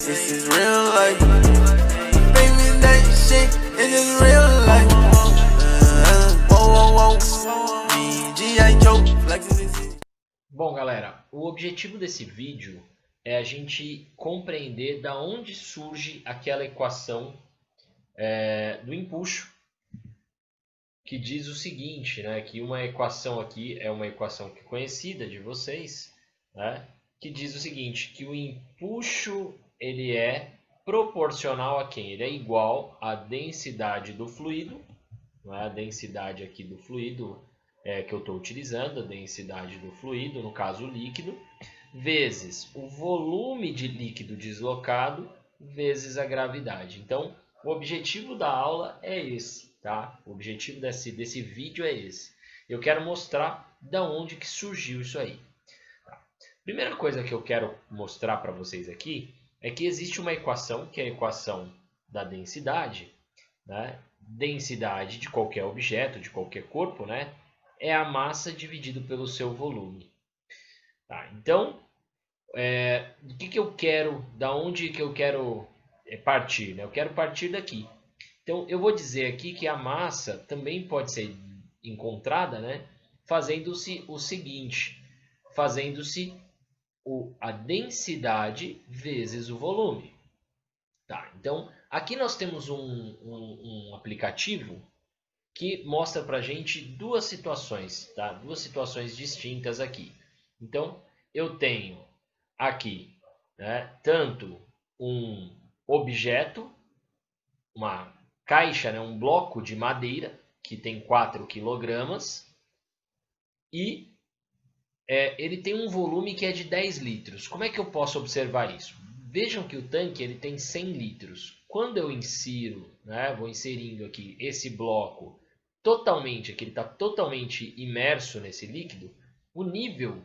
This is real life. Baby, that shit is real life. G.I. Joe, Bom, galera, o objetivo desse vídeo é a gente compreender da onde surge aquela equação do empuxo, que diz o seguinte, né, que uma equação aqui é uma equação que é conhecida de vocês, né, que diz o seguinte, que o empuxo ele é proporcional a quem? Ele é igual à densidade do fluido, não é? A densidade aqui do fluido que eu estou utilizando, a densidade do fluido, no caso o líquido, vezes o volume de líquido deslocado, vezes a gravidade. Então, o objetivo da aula é esse, tá? O objetivo desse vídeo é esse. Eu quero mostrar da onde que surgiu isso aí. Tá? Primeira coisa que eu quero mostrar para vocês aqui é que existe uma equação, que é a equação da densidade, né? Densidade de qualquer objeto, de qualquer corpo, né? É a massa dividido pelo seu volume. Tá? Então, do que eu quero, da onde que eu quero partir? Né? Eu quero partir daqui. Então, eu vou dizer aqui que a massa também pode ser encontrada, né? Fazendo-se o seguinte, fazendo-se a densidade vezes o volume. Tá? Então, aqui nós temos um aplicativo que mostra para a gente duas situações, tá? Duas situações distintas aqui. Então, eu tenho aqui, né, tanto um objeto, uma caixa, né, um bloco de madeira que tem 4 quilogramas e ele tem um volume que é de 10 litros. Como é que eu posso observar isso? Vejam que o tanque ele tem 100 litros. Quando eu insiro, né, vou inserindo aqui esse bloco totalmente, que ele está totalmente imerso nesse líquido, o nível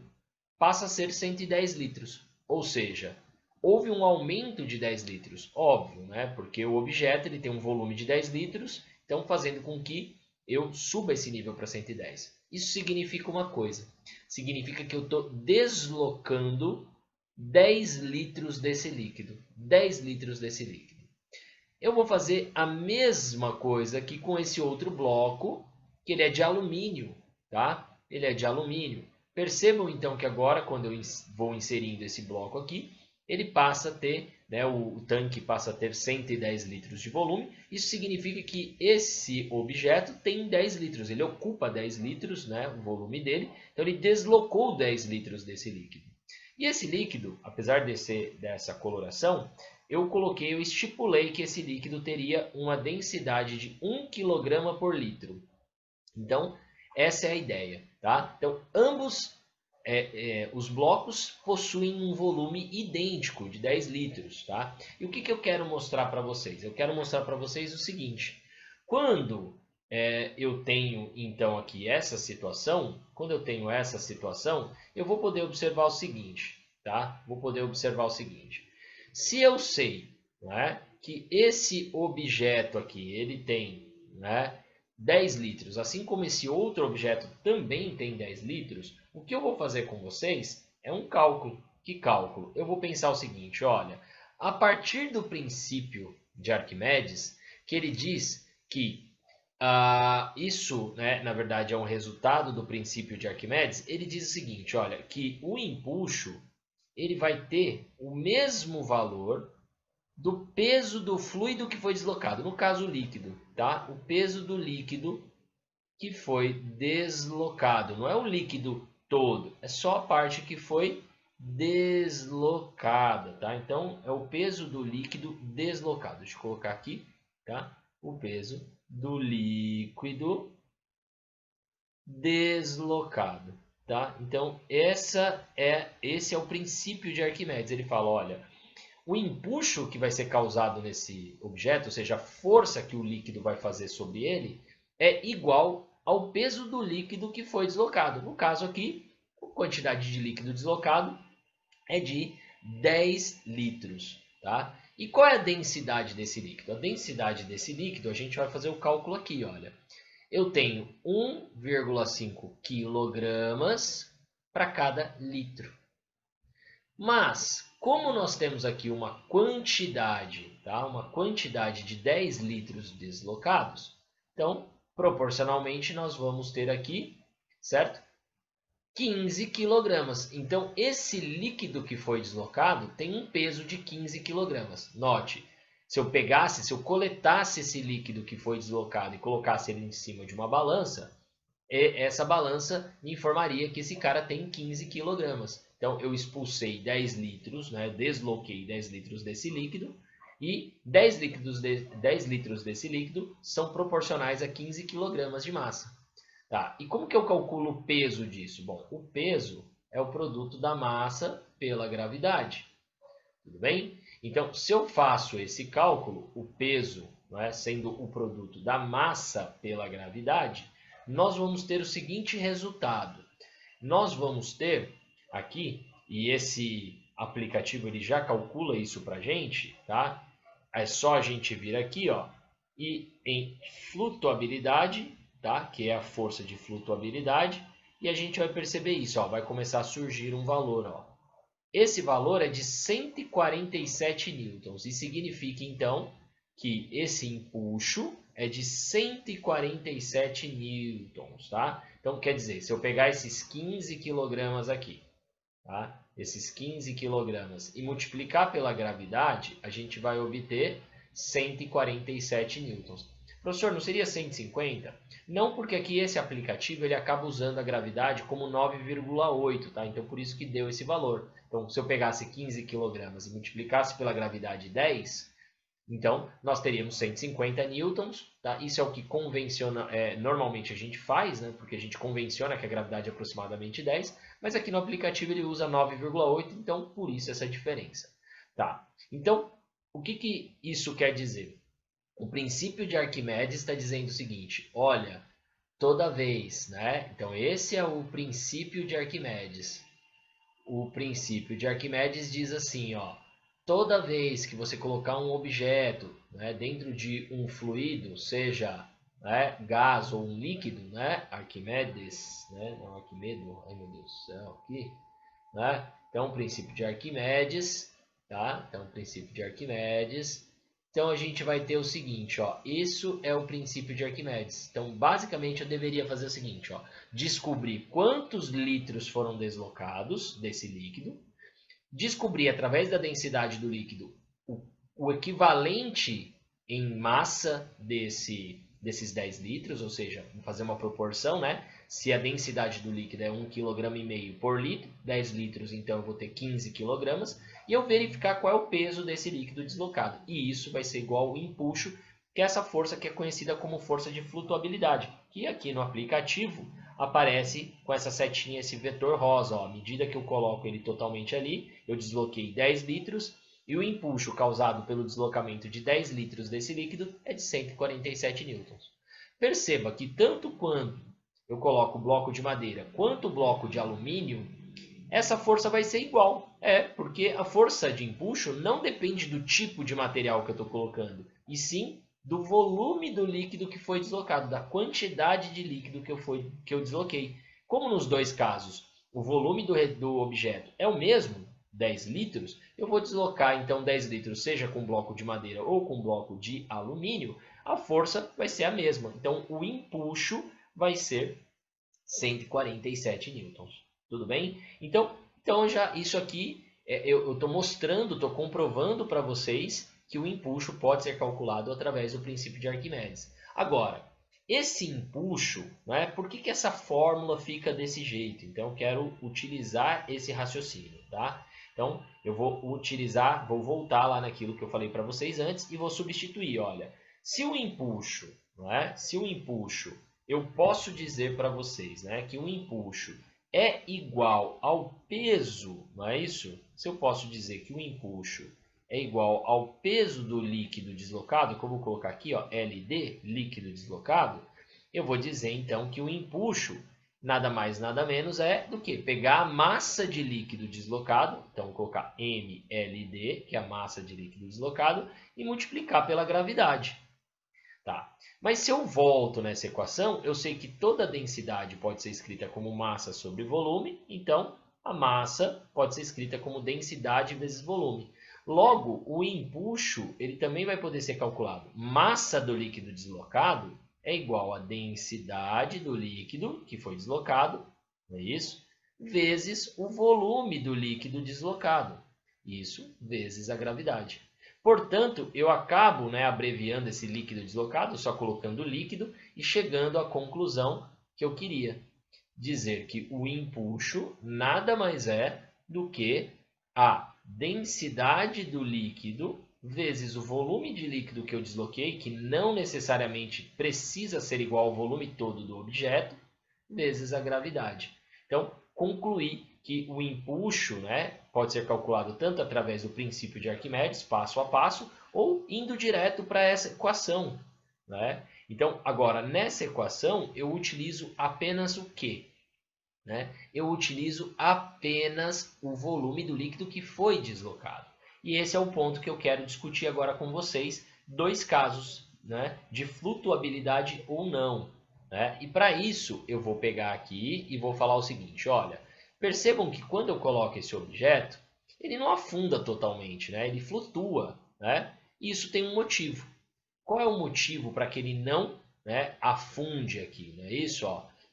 passa a ser 110 litros. Ou seja, houve um aumento de 10 litros. Óbvio, né, porque o objeto ele tem um volume de 10 litros, então fazendo com que eu suba esse nível para 110. Isso significa uma coisa. Significa que eu estou deslocando 10 litros desse líquido. 10 litros desse líquido. Eu vou fazer a mesma coisa aqui com esse outro bloco, que ele é de alumínio, tá? Ele é de alumínio. Percebam então que agora, quando eu vou inserindo esse bloco aqui, ele passa a ter, né, o tanque passa a ter 110 litros de volume. Isso significa que esse objeto tem 10 litros, ele ocupa 10 litros, né, o volume dele, então ele deslocou 10 litros desse líquido. E esse líquido, apesar dessa coloração, eu estipulei que esse líquido teria uma densidade de 1 kg por litro. Então, essa é a ideia, tá? Então, ambos os blocos possuem um volume idêntico de 10 litros, tá? E o que eu quero mostrar para vocês? Eu quero mostrar para vocês o seguinte, quando eu tenho então aqui essa situação, eu vou poder observar o seguinte, tá? Vou poder observar o seguinte, se eu sei, né, que esse objeto aqui, ele tem, né, 10 litros, assim como esse outro objeto também tem 10 litros, o que eu vou fazer com vocês é um cálculo. Que cálculo? Eu vou pensar o seguinte, olha, a partir do princípio de Arquimedes, que ele diz que isso, né, na verdade, é um resultado do princípio de Arquimedes, ele diz o seguinte, olha, que o empuxo ele vai ter o mesmo valor do peso do fluido que foi deslocado, no caso o líquido, tá? O peso do líquido que foi deslocado, não é o líquido todo, é só a parte que foi deslocada, tá? Então é o peso do líquido deslocado. Deixa eu colocar aqui, tá? O peso do líquido deslocado, tá? Então esse é o princípio de Arquimedes. Ele fala, olha, o empuxo que vai ser causado nesse objeto, ou seja, a força que o líquido vai fazer sobre ele, é igual ao peso do líquido que foi deslocado. No caso aqui, a quantidade de líquido deslocado é de 10 litros. Tá? E qual é a densidade desse líquido? A densidade desse líquido, a gente vai fazer o cálculo aqui. Olha. Eu tenho 1,5 kg para cada litro. Mas, Como nós temos aqui uma quantidade, tá? Uma quantidade de 10 litros deslocados, então, proporcionalmente, nós vamos ter aqui, certo? 15 quilogramas. Então, esse líquido que foi deslocado tem um peso de 15 quilogramas. Note, se eu coletasse esse líquido que foi deslocado e colocasse ele em cima de uma balança, essa balança me informaria que esse cara tem 15 quilogramas. Então, eu expulsei 10 litros, né? Desloquei 10 litros desse líquido, e 10 litros desse líquido são proporcionais a 15 quilogramas de massa. Tá, e como que eu calculo o peso disso? Bom, o peso é o produto da massa pela gravidade. Tudo bem? Então, se eu faço esse cálculo, o peso, não é, sendo o produto da massa pela gravidade, nós vamos ter o seguinte resultado. Nós vamos ter aqui, e esse aplicativo ele já calcula isso para a gente, tá? É só a gente vir aqui, ó, e em flutuabilidade, tá? Que é a força de flutuabilidade, e a gente vai perceber isso, ó, vai começar a surgir um valor, ó. Esse valor é de 147 newtons, e significa então que esse empuxo é de 147 newtons, tá? Então quer dizer, se eu pegar esses 15 quilogramas aqui, tá? Esses 15 quilogramas e multiplicar pela gravidade, a gente vai obter 147 newtons. Professor, não seria 150? Não, porque aqui esse aplicativo ele acaba usando a gravidade como 9,8, tá? Então por isso que deu esse valor. Então se eu pegasse 15 kg e multiplicasse pela gravidade 10, então nós teríamos 150 newtons, tá? Isso é o que normalmente a gente faz, né? Porque a gente convenciona que a gravidade é aproximadamente 10, mas aqui no aplicativo ele usa 9,8, então por isso essa diferença. Tá? Então, o que isso quer dizer? O princípio de Arquimedes está dizendo o seguinte, olha, toda vez, né? Então esse é o princípio de Arquimedes. O princípio de Arquimedes diz assim, ó, toda vez que você colocar um objeto, né, dentro de um fluido, seja, né, gás ou um líquido, né, Arquimedes, né, não Arquimedo, ai meu Deus do céu, aqui, né? Então o princípio de Arquimedes, tá? Então o princípio de Arquimedes. Então, a gente vai ter o seguinte, ó, isso é o princípio de Arquimedes. Então, basicamente, eu deveria fazer o seguinte, ó, descobrir quantos litros foram deslocados desse líquido, descobrir, através da densidade do líquido, o equivalente em massa desses 10 litros, ou seja, fazer uma proporção, né? Se a densidade do líquido é 1,5 kg por litro, 10 litros, então eu vou ter 15 kg, e eu verificar qual é o peso desse líquido deslocado. E isso vai ser igual ao empuxo, que é essa força que é conhecida como força de flutuabilidade, que aqui no aplicativo aparece com essa setinha, esse vetor rosa. Ó. À medida que eu coloco ele totalmente ali, eu desloquei 10 litros, e o empuxo causado pelo deslocamento de 10 litros desse líquido é de 147 newtons. Perceba que tanto quando eu coloco o bloco de madeira quanto o bloco de alumínio, essa força vai ser igual. Porque a força de empuxo não depende do tipo de material que eu estou colocando, e sim do volume do líquido que foi deslocado, da quantidade de líquido que eu desloquei. Como nos dois casos o volume do objeto é o mesmo, 10 litros, eu vou deslocar então 10 litros, seja com bloco de madeira ou com bloco de alumínio, a força vai ser a mesma. Então o empuxo vai ser 147 newtons. Tudo bem? Então já isso aqui, eu estou mostrando, estou comprovando para vocês que o empuxo pode ser calculado através do princípio de Arquimedes. Agora, esse empuxo, né, por que essa fórmula fica desse jeito? Então, eu quero utilizar esse raciocínio, tá? Então, eu vou voltar lá naquilo que eu falei para vocês antes e vou substituir, olha. Se o empuxo, eu posso dizer para vocês, né, que o empuxo é igual ao peso, não é isso? Se eu posso dizer que o empuxo é igual ao peso do líquido deslocado, que eu vou colocar aqui, ó, LD, líquido deslocado, eu vou dizer então que o empuxo nada mais, nada menos é do que pegar a massa de líquido deslocado, então vou colocar mLD, que é a massa de líquido deslocado, e multiplicar pela gravidade. Tá. Mas se eu volto nessa equação, eu sei que toda densidade pode ser escrita como massa sobre volume, então A massa pode ser escrita como densidade vezes volume. Logo, o empuxo ele também vai poder ser calculado. Massa do líquido deslocado é igual a densidade do líquido que foi deslocado, não é isso? Vezes o volume do líquido deslocado. Isso vezes a gravidade. Portanto, eu acabo abreviando esse líquido deslocado, só colocando líquido e chegando à conclusão que eu queria. Dizer que o empuxo nada mais é do que a densidade do líquido vezes o volume de líquido que eu desloquei, que não necessariamente precisa ser igual ao volume todo do objeto, vezes a gravidade. Então, concluí que o empuxo pode ser calculado tanto através do princípio de Arquimedes, passo a passo, ou indo direto para essa equação. Então, agora, nessa equação, eu utilizo apenas o quê? Eu utilizo apenas o volume do líquido que foi deslocado. E esse é o ponto que eu quero discutir agora com vocês, dois casos de flutuabilidade ou não. E para isso, eu vou pegar aqui e vou falar o seguinte, olha, percebam que quando eu coloco esse objeto, ele não afunda totalmente, ele flutua. E isso tem um motivo. Qual é o motivo para que ele não afunde aqui? Não é isso?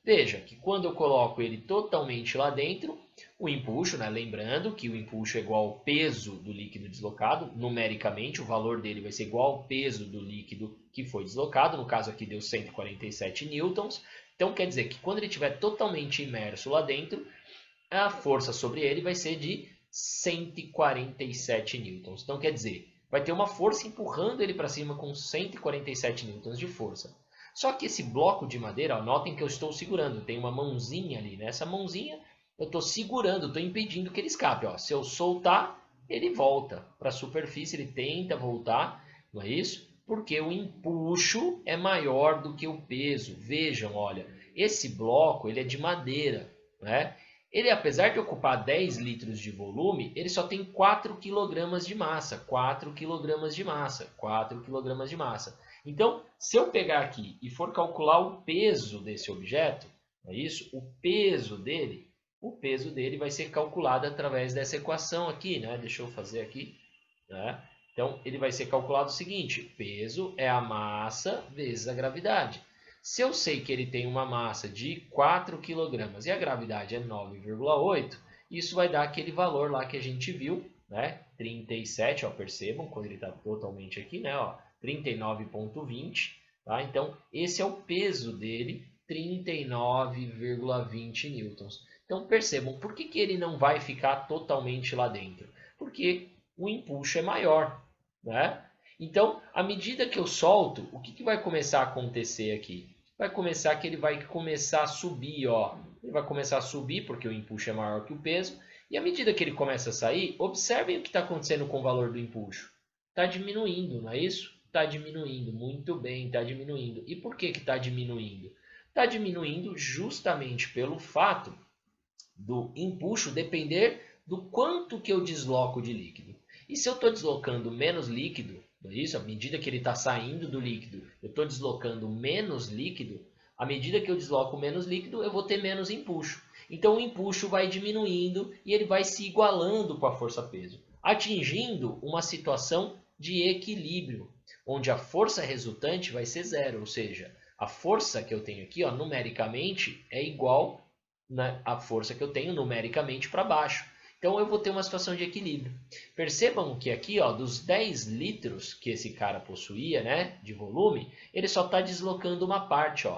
Veja que quando eu coloco ele totalmente lá dentro, o empuxo, lembrando que o empuxo é igual ao peso do líquido deslocado, numericamente o valor dele vai ser igual ao peso do líquido que foi deslocado, no caso aqui deu 147 newtons, então quer dizer que quando ele estiver totalmente imerso lá dentro, a força sobre ele vai ser de 147 newtons, então quer dizer, vai ter uma força empurrando ele para cima com 147 newtons de força. Só que esse bloco de madeira, notem que eu estou segurando, tem uma mãozinha ali, Essa mãozinha eu estou segurando, estou impedindo que ele escape. Se eu soltar, ele volta para a superfície, ele tenta voltar, não é isso? Porque o empuxo é maior do que o peso. Vejam, olha, esse bloco ele é de madeira, Ele, apesar de ocupar 10 litros de volume, ele só tem 4 kg de massa, 4 kg de massa, 4 kg de massa. Então, se eu pegar aqui e for calcular o peso desse objeto, é isso? O peso dele vai ser calculado através dessa equação aqui, Deixa eu fazer aqui, Então, ele vai ser calculado o seguinte, peso é a massa vezes a gravidade. Se eu sei que ele tem uma massa de 4 kg e a gravidade é 9,8, isso vai dar aquele valor lá que a gente viu, 37, percebam, quando ele está totalmente aqui, 39,20, Então, esse é o peso dele, 39,20 newtons. Então, percebam, por que ele não vai ficar totalmente lá dentro? Porque o empuxo é maior, Então, à medida que eu solto, o que vai começar a acontecer aqui? Vai começar que ele vai começar a subir, Ele vai começar a subir porque o empuxo é maior que o peso. E à medida que ele começa a sair, observem o que está acontecendo com o valor do empuxo. Está diminuindo, não é isso? Está diminuindo, muito bem, está diminuindo. E por que está diminuindo? Está diminuindo justamente pelo fato do empuxo depender do quanto que eu desloco de líquido. E se eu estou deslocando menos líquido, não é isso? À medida que ele está saindo do líquido, eu estou deslocando menos líquido, à medida que eu desloco menos líquido, eu vou ter menos empuxo. Então o empuxo vai diminuindo e ele vai se igualando com a força-peso, atingindo uma situação de equilíbrio, onde a força resultante vai ser zero, ou seja, a força que eu tenho aqui, numericamente, é igual à força que eu tenho numericamente para baixo. Então eu vou ter uma situação de equilíbrio. Percebam que aqui, dos 10 litros que esse cara possuía, de volume, ele só está deslocando uma parte,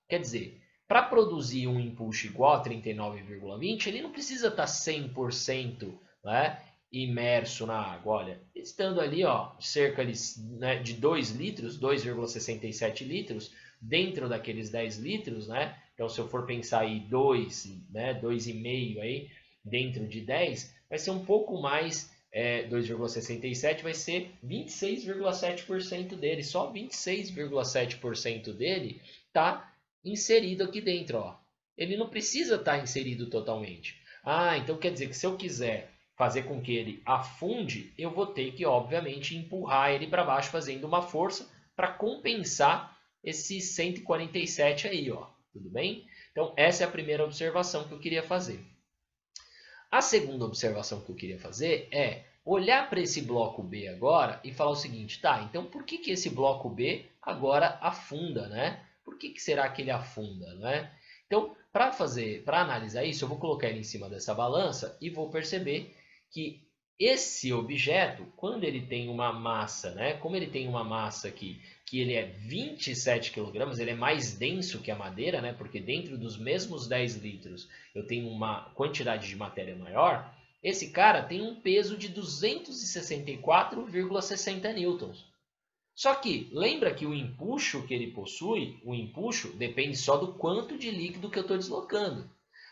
Quer dizer, para produzir um empuxo igual a 39,20, ele não precisa estar 100% imerso na água. Olha, estando ali, cerca de 2 litros, 2,67 litros, dentro daqueles 10 litros, Então, se eu for pensar aí 2,5 aí, dentro de 10, vai ser um pouco mais, 2,67 vai ser 26,7% dele. Só 26,7% dele está inserido aqui dentro. Ele não precisa estar inserido totalmente. Então quer dizer que se eu quiser fazer com que ele afunde, eu vou ter que, obviamente, empurrar ele para baixo fazendo uma força para compensar esse 147 aí, Tudo bem? Então, essa é a primeira observação que eu queria fazer. A segunda observação que eu queria fazer é olhar para esse bloco B agora e falar o seguinte, tá, então por que esse bloco B agora afunda, né? Por que será que ele afunda, né? Então, para analisar isso, eu vou colocar ele em cima dessa balança e vou perceber que esse objeto, quando ele tem uma massa, né? Como ele tem uma massa aqui, que ele é 27 kg, ele é mais denso que a madeira, né? Porque dentro dos mesmos 10 litros eu tenho uma quantidade de matéria maior. Esse cara tem um peso de 264,60 newtons. Só que, lembra que o empuxo que ele possui, o empuxo depende só do quanto de líquido que eu estou deslocando.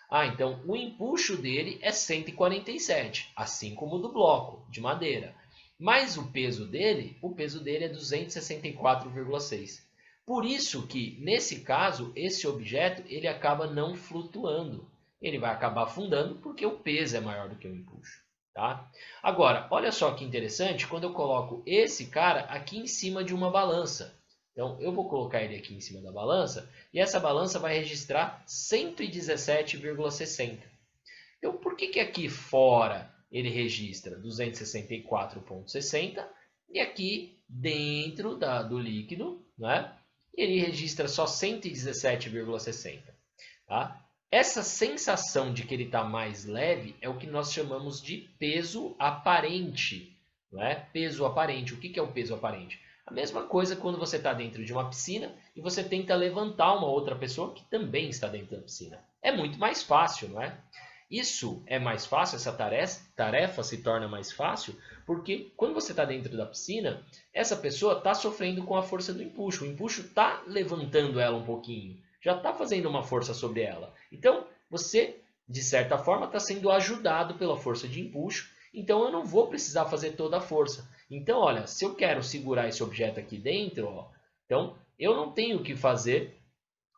Ah, então o empuxo dele é 147, assim como o do bloco de madeira. Mas o peso dele é 264,6. Por isso que, nesse caso, esse objeto ele acaba não flutuando. Ele vai acabar afundando porque o peso é maior do que o empuxo. Tá? Agora, olha só que interessante, quando eu coloco esse cara aqui em cima de uma balança. Então, eu vou colocar ele aqui em cima da balança e essa balança vai registrar 117,60. Então, por que aqui fora ele registra 264,60 e aqui dentro do líquido, né, ele registra só 117,60? Tá? Essa sensação de que ele está mais leve é o que nós chamamos de peso aparente. Não é? Peso aparente. O que é o peso aparente? A mesma coisa quando você está dentro de uma piscina e você tenta levantar uma outra pessoa que também está dentro da piscina. É muito mais fácil, não é? Isso é mais fácil, essa tarefa se torna mais fácil, porque quando você está dentro da piscina, essa pessoa está sofrendo com a força do empuxo. O empuxo está levantando ela um pouquinho. Já está fazendo uma força sobre ela. Então, você, de certa forma, está sendo ajudado pela força de empuxo. Então, eu não vou precisar fazer toda a força. Então, olha, se eu quero segurar esse objeto aqui dentro, ó, então, eu não tenho que fazer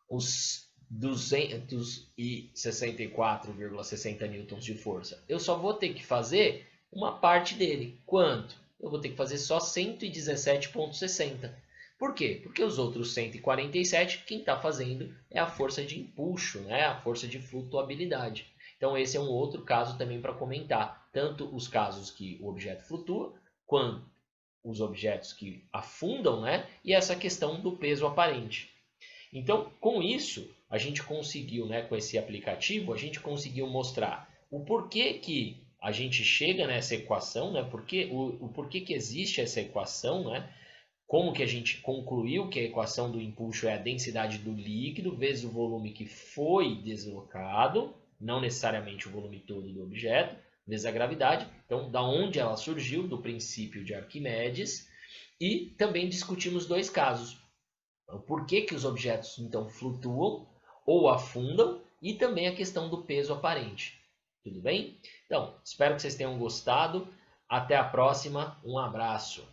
os 264,60 newtons de força. Eu só vou ter que fazer uma parte dele. Quanto? Eu vou ter que fazer só 117,60. Por quê? Porque os outros 147, quem está fazendo é a força de empuxo, né? A força de flutuabilidade. Então, esse é um outro caso também para comentar. Tanto os casos que o objeto flutua, quanto os objetos que afundam, né? E essa questão do peso aparente. Então, com isso, a gente conseguiu, né, com esse aplicativo, a gente conseguiu mostrar o porquê que a gente chega nessa equação, né? O porquê que existe essa equação, né? Como que a gente concluiu que a equação do empuxo é a densidade do líquido vezes o volume que foi deslocado, não necessariamente o volume todo do objeto, vezes a gravidade. Então, da onde ela surgiu? Do princípio de Arquimedes. E também discutimos dois casos. Por que os objetos, então, flutuam ou afundam e também a questão do peso aparente. Tudo bem? Então, espero que vocês tenham gostado. Até a próxima. Um abraço.